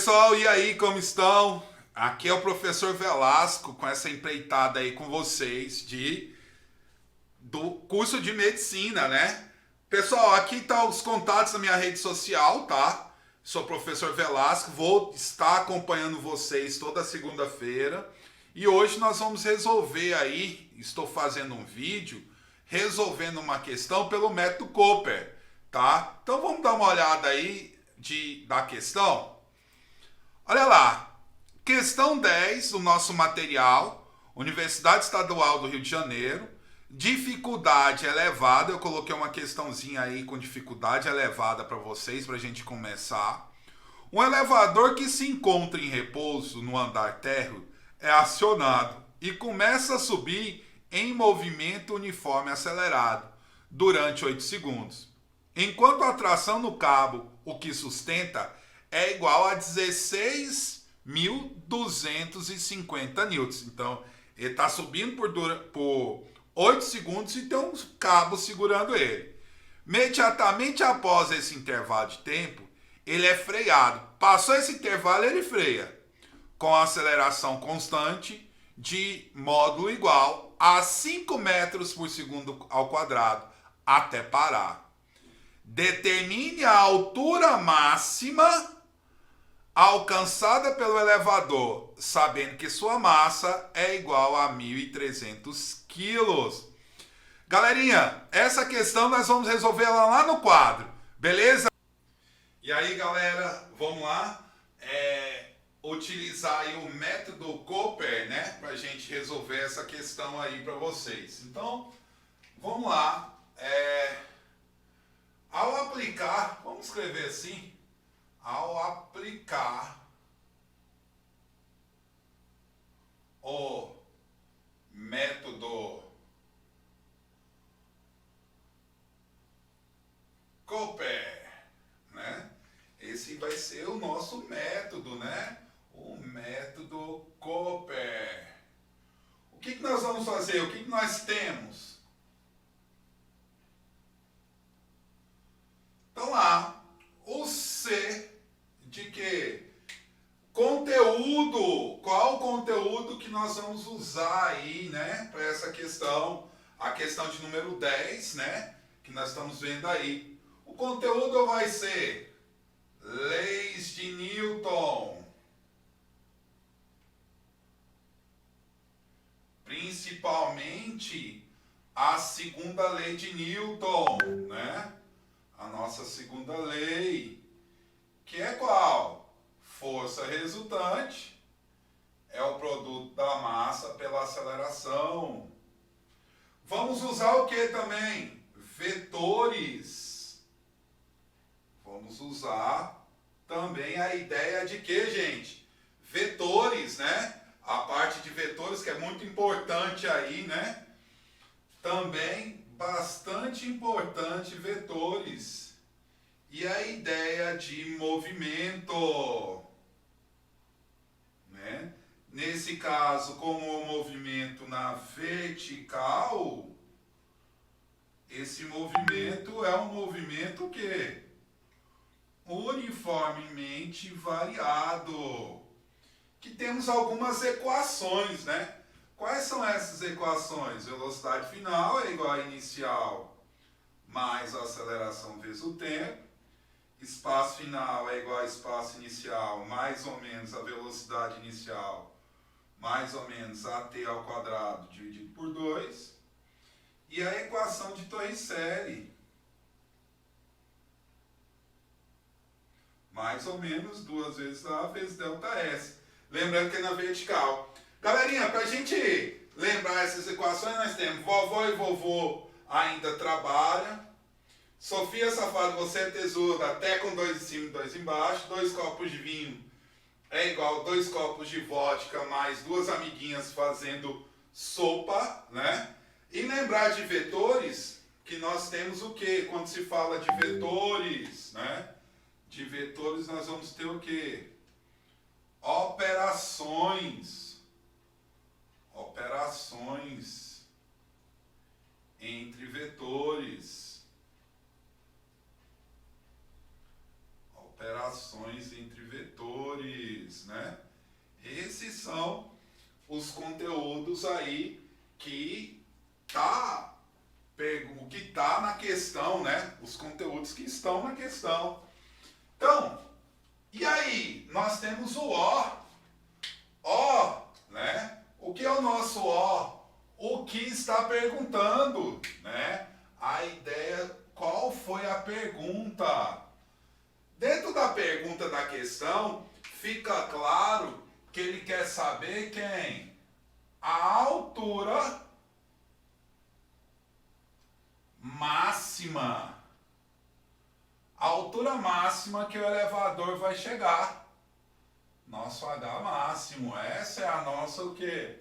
Pessoal, e aí, como estão? Aqui é o professor Velasco com essa empreitada aí com vocês do curso de medicina, né? Pessoal, aqui estão os contatos da minha rede social, tá? Sou o professor Velasco, vou estar acompanhando vocês toda segunda-feira. E hoje nós vamos resolver aí, estou fazendo um vídeo resolvendo uma questão pelo método Cooper, tá? Então vamos dar uma olhada aí da questão. Olha lá, questão 10 do nosso material, Universidade Estadual do Rio de Janeiro, dificuldade elevada. Eu coloquei uma questãozinha aí com dificuldade elevada para vocês, para a gente começar. Um elevador que se encontra em repouso no andar térreo é acionado e começa a subir em movimento uniforme acelerado durante 8 segundos. Enquanto a tração no cabo, o que sustenta, é igual a 16.250 newtons. Então, ele está subindo por 8 segundos e tem um cabo segurando ele. Imediatamente após esse intervalo de tempo, ele é freado. Passou esse intervalo, ele freia, com aceleração constante de módulo igual a 5 metros por segundo ao quadrado, até parar. Determine a altura máxima alcançada pelo elevador, sabendo que sua massa é igual a 1.300 quilos. Galerinha, essa questão nós vamos resolver ela lá no quadro, beleza? E aí, galera, vamos lá utilizar aí o método Cooper, né, pra gente resolver essa questão aí para vocês. Então, vamos lá. Ao aplicar, vamos escrever assim, ao aplicar o método Cooper, né? Esse vai ser o nosso método, né? O método Cooper. O que nós vamos fazer? O que nós temos? Então lá, o C de quê? Conteúdo. Qual o conteúdo que nós vamos usar aí, né, para essa questão? A questão de número 10, né, que nós estamos vendo aí. O conteúdo vai ser leis de Newton. Principalmente a segunda lei de Newton, né? A nossa segunda lei, que é qual? Força resultante é o produto da massa pela aceleração. Vamos usar o que também? Vetores. Vamos usar também a ideia de que, gente? Vetores, né? A parte de vetores que é muito importante aí, né? Também bastante importante vetores. E a ideia de movimento, né? Nesse caso, como o movimento na vertical, esse movimento é um movimento que uniformemente variado, que temos algumas equações, né? Quais são essas equações? Velocidade final é igual a inicial mais a aceleração vezes o tempo. Espaço final é igual a espaço inicial mais ou menos a velocidade inicial mais ou menos AT ao quadrado dividido por 2. E a equação de Torricelli, mais ou menos 2 vezes A vezes ΔS. Lembrando que é na vertical. Galerinha, para a gente lembrar essas equações, nós temos vovó e vovô ainda trabalham. Sofia Safado, você é tesouro, até com 2 em cima e 2 embaixo. 2 copos de vinho é igual a 2 copos de vodka mais 2 amiguinhas fazendo sopa, né? E lembrar de vetores, que nós temos o quê? Quando se fala de vetores, né? De vetores nós vamos ter o quê? Operações entre vetores. Operações entre vetores. simples, né? Esses são os conteúdos aí que o que está na questão, né? Os conteúdos que estão na questão. Então, e aí? Nós temos o O, né? O que é o nosso O? O que está perguntando, né? A ideia, qual foi a pergunta? Dentro da pergunta da questão, fica claro que ele quer saber quem? A altura máxima. A altura máxima que o elevador vai chegar. Nosso H máximo. Essa é a nossa o quê?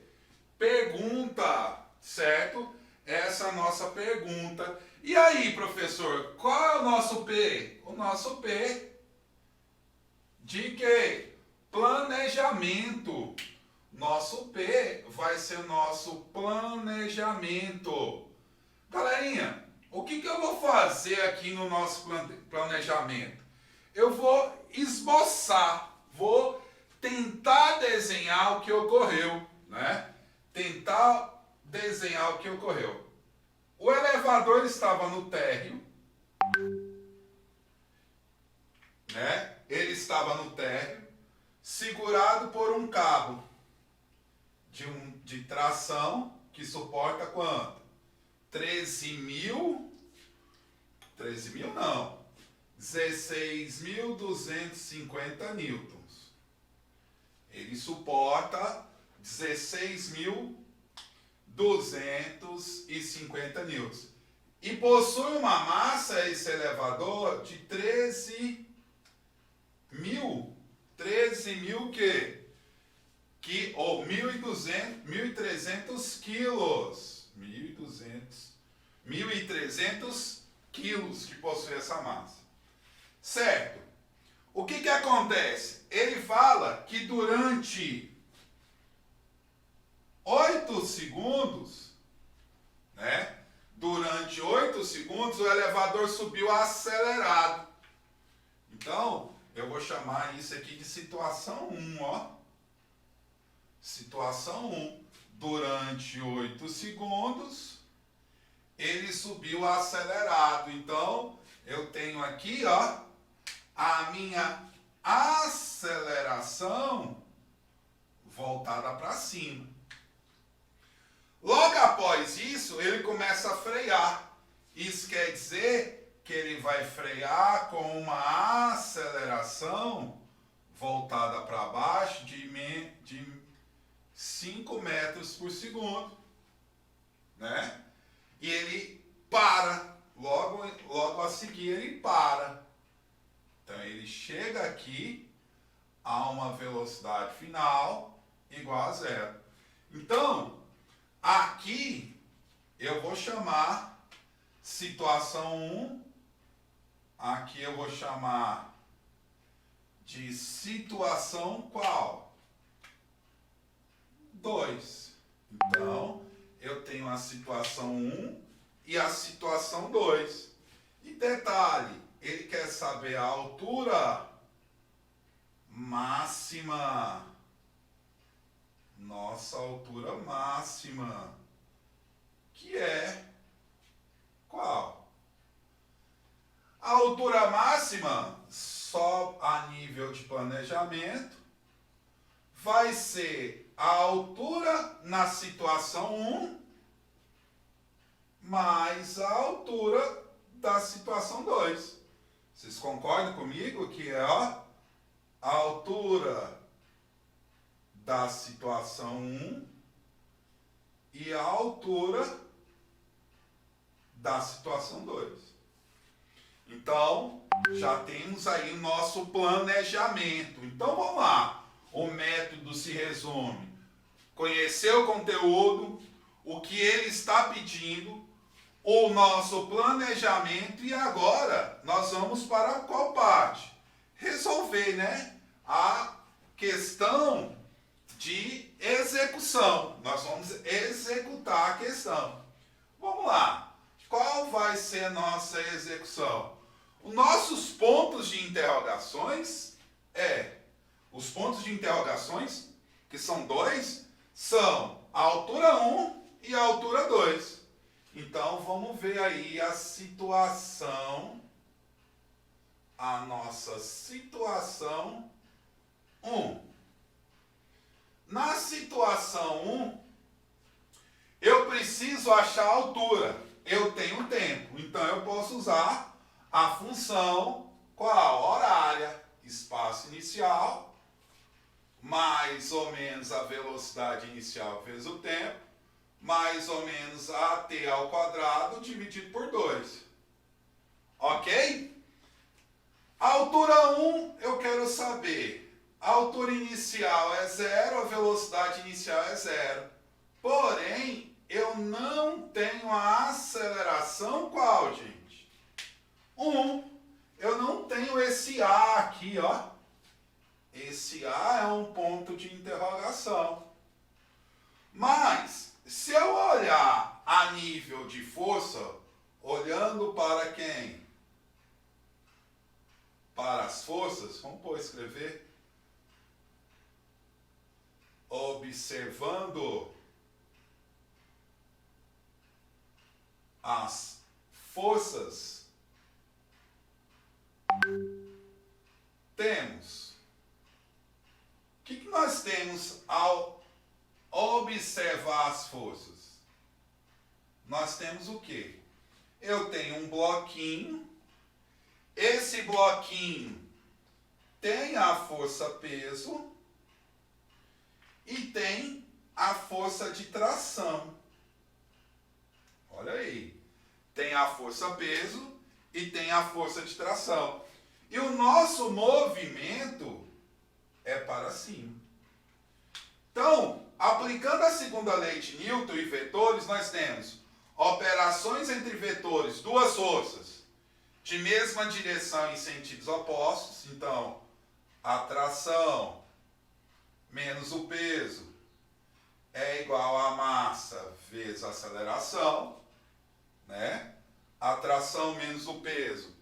Pergunta, certo? Essa é a nossa pergunta. E aí, professor, qual é o nosso P? O nosso P de quê? Planejamento. Nosso P vai ser o nosso planejamento. Galerinha, o que eu vou fazer aqui no nosso planejamento? Eu vou esboçar, vou tentar desenhar o que ocorreu, né? Tentar desenhar o que ocorreu. O elevador estava no térreo, né? Ele estava no térreo, segurado por um cabo de tração que suporta quanto? 16.250 newtons. Ele suporta 16.250 newtons. E possui uma massa, esse elevador, de 13.000 ou 1.300 quilos. 1.300 quilos que possui essa massa. Certo? O que acontece? Ele fala que durante 8 segundos, né? Durante 8 segundos o elevador subiu acelerado. Então, eu vou chamar isso aqui de situação 1, ó. Situação 1. Durante 8 segundos, ele subiu acelerado. Então, eu tenho aqui, ó, a minha aceleração voltada para cima. Logo após isso, ele começa a frear. Isso quer dizer que ele vai frear com uma aceleração voltada para baixo de 5 metros por segundo, né? E ele para, logo a seguir ele para. Então ele chega aqui a uma velocidade final igual a zero. Então, aqui eu vou chamar situação 1, aqui eu vou chamar de situação qual? 2. Então, eu tenho a situação 1 e a situação 2. E detalhe, ele quer saber a altura máxima. Nossa altura máxima. Que é qual? A altura máxima, só a nível de planejamento, vai ser a altura na situação 1 mais a altura da situação 2. Vocês concordam comigo que é a altura da situação 1 e a altura da situação 2. Então, já temos aí o nosso planejamento. Então, vamos lá. O método se resume: conhecer o conteúdo, o que ele está pedindo, o nosso planejamento, e agora nós vamos para qual parte? Resolver, né? A questão de execução. Nós vamos executar a questão. Vamos lá. Qual vai ser a nossa execução? Os nossos pontos de interrogações Os pontos de interrogações, que são dois, são a altura 1 e a altura 2. Então, vamos ver aí a situação, a nossa situação 1. Na situação 1, eu preciso achar a altura. Eu tenho tempo, então eu posso usar a função qual? Horária, espaço inicial, mais ou menos a velocidade inicial vezes o tempo, mais ou menos AT ao quadrado dividido por 2. Ok? A altura 1 eu quero saber. A altura inicial é 0, a velocidade inicial é 0. Porém, eu não tenho a aceleração qual, gente? 1. Eu não tenho esse A aqui, ó. Esse A é um ponto de interrogação. Mas, se eu olhar a nível de força, olhando para quem? Para as forças, vamos escrever. Observando as forças, temos. O que nós temos ao observar as forças? Nós temos o quê? Eu tenho um bloquinho. Esse bloquinho tem a força peso e tem a força de tração. Olha aí. Tem a força peso e tem a força de tração. E o nosso movimento é para cima. Então, aplicando a segunda lei de Newton e vetores, nós temos operações entre vetores, duas forças, de mesma direção em sentidos opostos. Então, a tração menos o peso é igual a massa vezes a aceleração, né? A tração menos o peso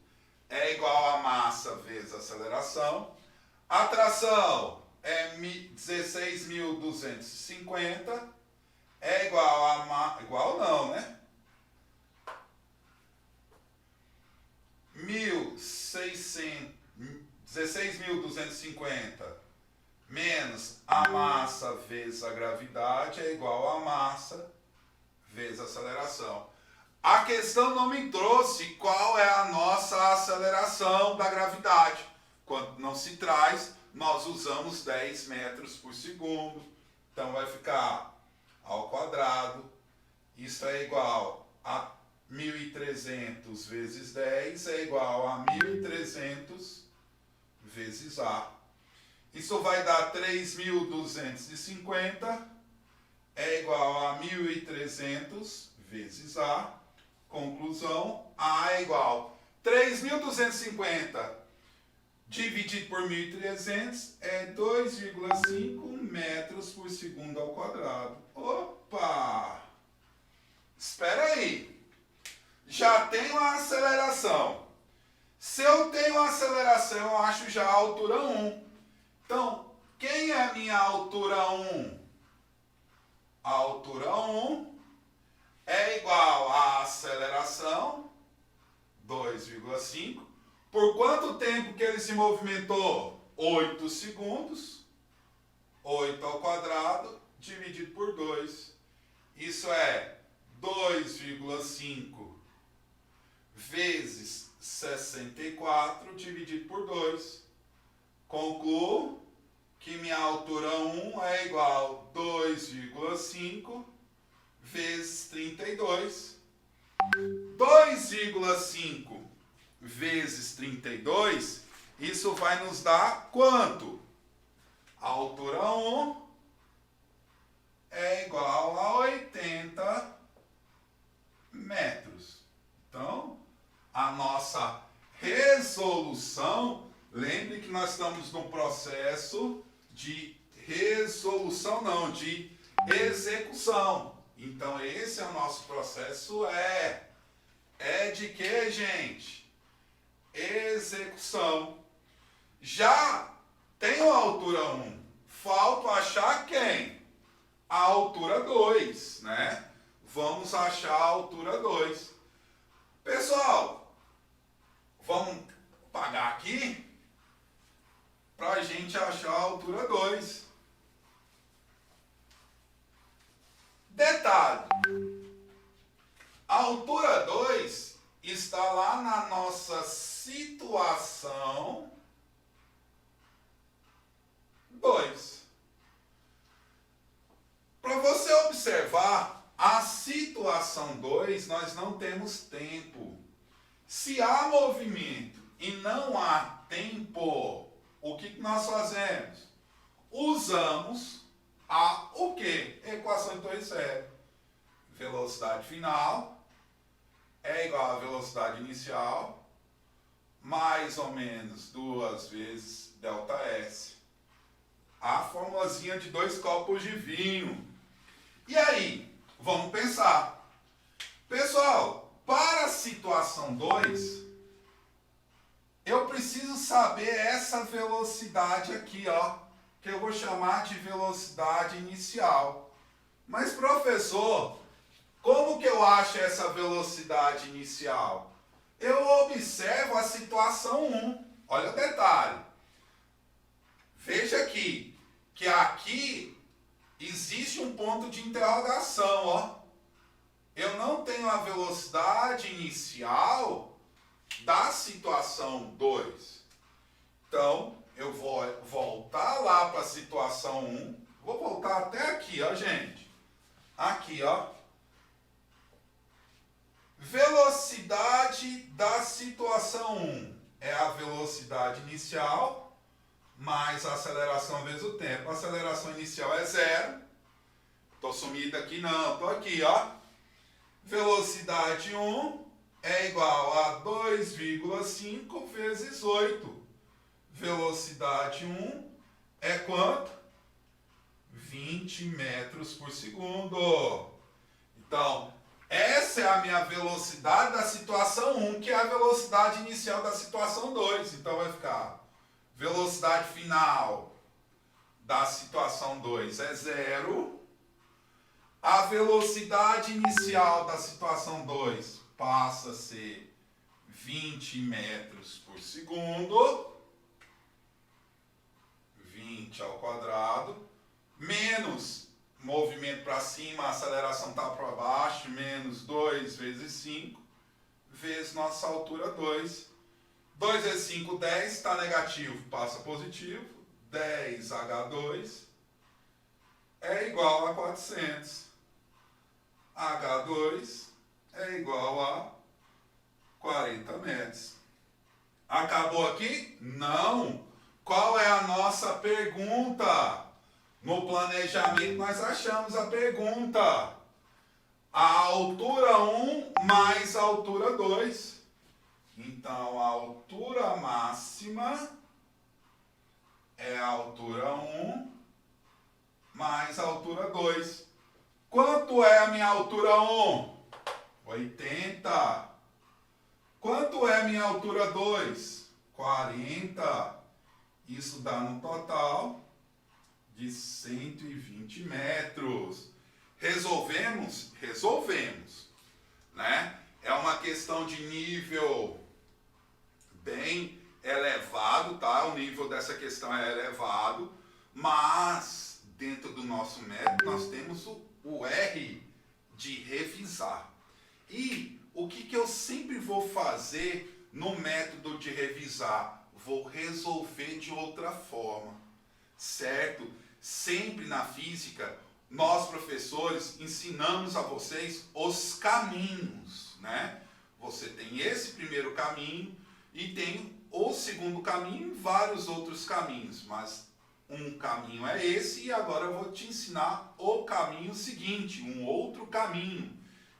é igual a massa vezes a aceleração. A tração é 16.250, é igual a... igual não, né? 16.250 menos a massa vezes a gravidade é igual a massa vezes a aceleração. A questão não me trouxe qual é a nossa aceleração da gravidade. Quando não se traz, nós usamos 10 metros por segundo. Então vai ficar ao quadrado. Isso é igual a 1.300 vezes 10 é igual a 1.300 vezes A. Isso vai dar 3.250 é igual a 1.300 vezes A. Conclusão, A é igual 3.250 dividido por 1.300 é 2,5 metros por segundo ao quadrado. Opa! Espera aí. Já tenho a aceleração. Se eu tenho a aceleração, eu acho já a altura 1. Então, quem é a minha altura 1? A altura 1 é igual à aceleração, 2,5. Por quanto tempo que ele se movimentou? 8 segundos. 8 ao quadrado dividido por 2. Isso é 2,5 vezes 64 dividido por 2. Concluo que minha altura 1 é igual a 2,5 vezes 32. 2,5 vezes 32, isso vai nos dar quanto? A altura 1 é igual a 80 metros. Então, a nossa resolução, lembre que nós estamos no processo de resolução, não, de execução. Então, esse é o nosso processo, é de que, gente? Execução. Já Tenho a altura 1. Falta achar quem? A altura 2, né? Vamos achar a altura 2. Pessoal, vamos pagar aqui para a gente achar a altura 2. Detalhe, a altura 2 está lá na nossa situação 2. Para você observar, a situação 2 nós não temos tempo. Se há movimento e não há tempo, o que nós fazemos? Usamos o quê? Equação de Torricelli. Velocidade final é igual à velocidade inicial, mais ou menos 2 vezes ΔS. A formulazinha de 2 copos de vinho. E aí, vamos pensar. Pessoal, para a situação 2, eu preciso saber essa velocidade aqui, ó, que eu vou chamar de velocidade inicial. Mas, professor, como que eu acho essa velocidade inicial? Eu observo a situação 1. Olha o detalhe. Veja aqui, que aqui existe um ponto de interrogação, ó. Eu não tenho a velocidade inicial da situação 2. Então, eu vou voltar lá para a situação 1. Vou voltar até aqui, ó, gente. Aqui, ó. Velocidade da situação 1 é a velocidade inicial mais a aceleração vezes o tempo. A aceleração inicial é 0. Estou sumido aqui não, estou aqui, ó. Velocidade 1 é igual a 2,5 vezes 8. Velocidade 1 é quanto? 20 metros por segundo. Então, essa é a minha velocidade da situação 1, que é a velocidade inicial da situação 2. Então, vai ficar velocidade final da situação 2 é 0. A velocidade inicial da situação 2 passa a ser 20 metros por segundo. 20 ao quadrado. Menos movimento para cima, a aceleração está para baixo, menos 2 vezes 5, vezes nossa altura 2. 2 vezes 5, 10, está negativo, passa positivo. 10H2 é igual a 400. H2 é igual a 40 metros. Acabou aqui? Não! Qual é a nossa pergunta? No planejamento nós achamos a pergunta. A altura 1 mais a altura 2. Então, a altura máxima é a altura 1 mais a altura 2. Quanto é a minha altura 1? 80. Quanto é a minha altura 2? 40. Isso dá no total de 120 metros. Resolvemos? Resolvemos, né? É uma questão de nível bem elevado, tá? O nível dessa questão é elevado, mas dentro do nosso método nós temos o R de revisar. E o que eu sempre vou fazer no método de revisar? Vou resolver de outra forma, certo? Sempre na física, nós professores ensinamos a vocês os caminhos, né? Você tem esse primeiro caminho e tem o segundo caminho e vários outros caminhos, mas um caminho é esse e agora eu vou te ensinar o caminho seguinte, um outro caminho,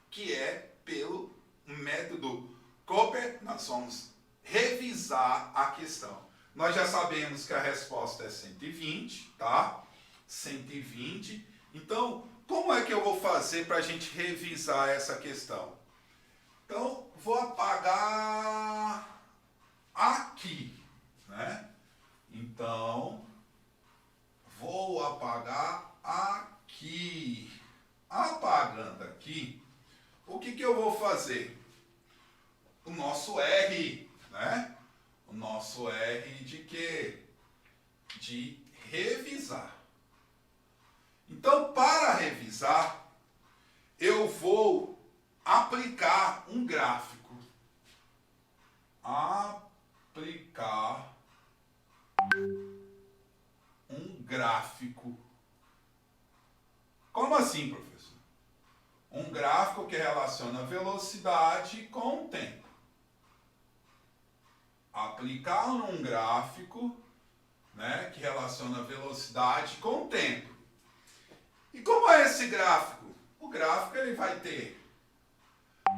que é pelo método Cooper. Nós vamos revisar a questão. Nós já sabemos que a resposta é 120, tá? 120. Então, como é que eu vou fazer para a gente revisar essa questão? Então, vou apagar aqui, né? Então, apagar aqui. Apagando aqui, o que eu vou fazer? O nosso R, né? O nosso R de quê? De revisar. Então, para revisar, eu vou aplicar um gráfico. Aplicar um gráfico. Como assim, professor? Um gráfico que relaciona a velocidade com o tempo. Aplicar um gráfico, né, que relaciona a velocidade com o tempo. E como é esse gráfico? O gráfico ele vai ter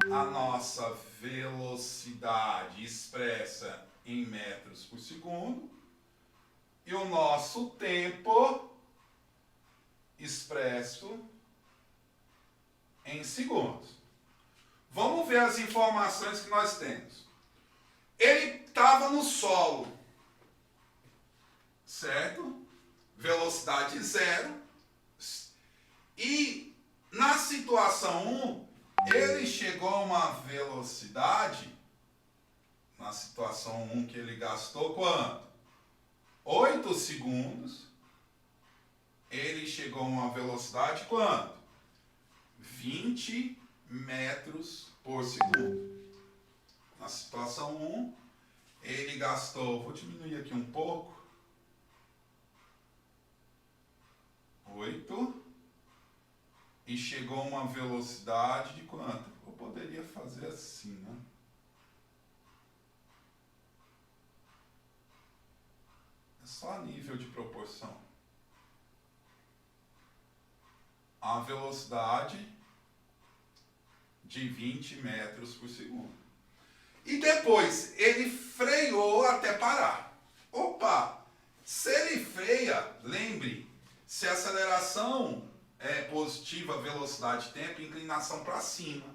a nossa velocidade expressa em metros por segundo e o nosso tempo expresso em segundos. Vamos ver as informações que nós temos. Ele estava no solo, certo? Velocidade zero. E na situação 1, ele chegou a uma velocidade, na situação 1 que ele gastou quanto? 8 segundos. Ele chegou a uma velocidade quanto? 20 metros por segundo. Na situação 1, ele gastou, vou diminuir aqui um pouco, 8, e chegou a uma velocidade de quanto? Eu poderia fazer assim, né? É só nível de proporção. A velocidade de 20 metros por segundo. E depois ele freou até parar. Opa! Se ele freia, lembre, se a aceleração é positiva, velocidade, tempo, inclinação para cima.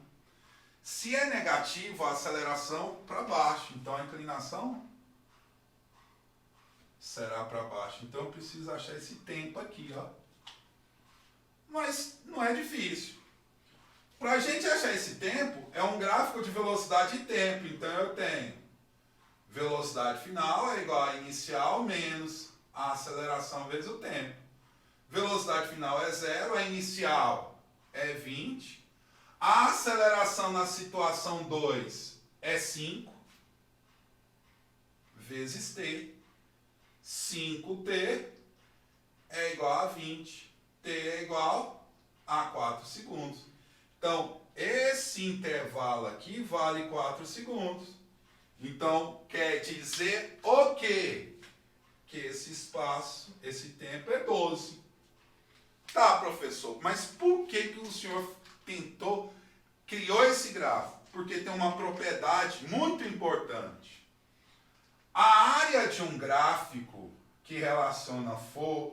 Se é negativo, a aceleração para baixo. Então a inclinação será para baixo. Então eu preciso achar esse tempo aqui, ó. Mas não é difícil. Para a gente achar esse tempo, é um gráfico de velocidade e tempo. Então eu tenho velocidade final é igual a inicial menos a aceleração vezes o tempo. Velocidade final é 0, a inicial é 20. A aceleração na situação 2 é 5 vezes t. 5t é igual a 20. T é igual a 4 segundos. Então, esse intervalo aqui vale 4 segundos. Então, quer dizer o quê? Que esse espaço, esse tempo é 12. Tá, professor, mas por que o senhor criou esse gráfico? Porque tem uma propriedade muito importante. A área de um gráfico que relaciona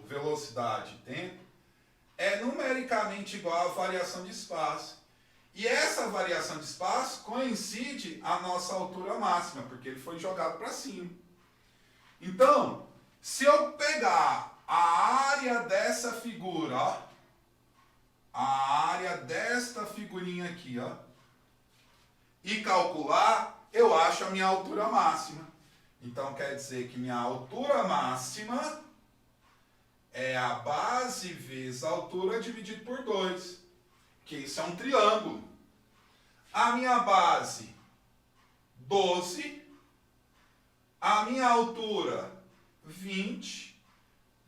velocidade e tempo é numericamente igual à variação de espaço. E essa variação de espaço coincide à nossa altura máxima, porque ele foi jogado para cima. Então, se eu pegar a área dessa figura, ó, a área desta figurinha aqui, ó, e calcular, eu acho a minha altura máxima. Então, quer dizer que minha altura máxima é a base vezes a altura dividido por 2, que isso é um triângulo. A minha base, 12, a minha altura, 20,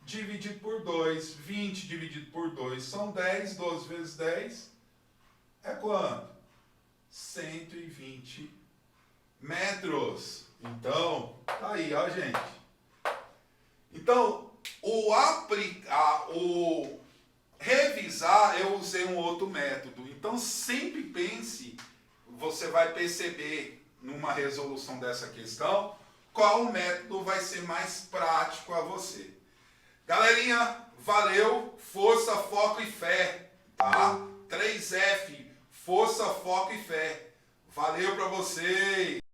dividido por 2. 20 dividido por 2 são 10, 12 vezes 10 é quanto? 120 metros. Então, tá aí, ó, gente. Então, o revisar, eu usei um outro método. Então, sempre pense, você vai perceber numa resolução dessa questão, qual método vai ser mais prático a você. Galerinha, valeu, força, foco e fé, tá? 3F, força, foco e fé. Valeu pra vocês!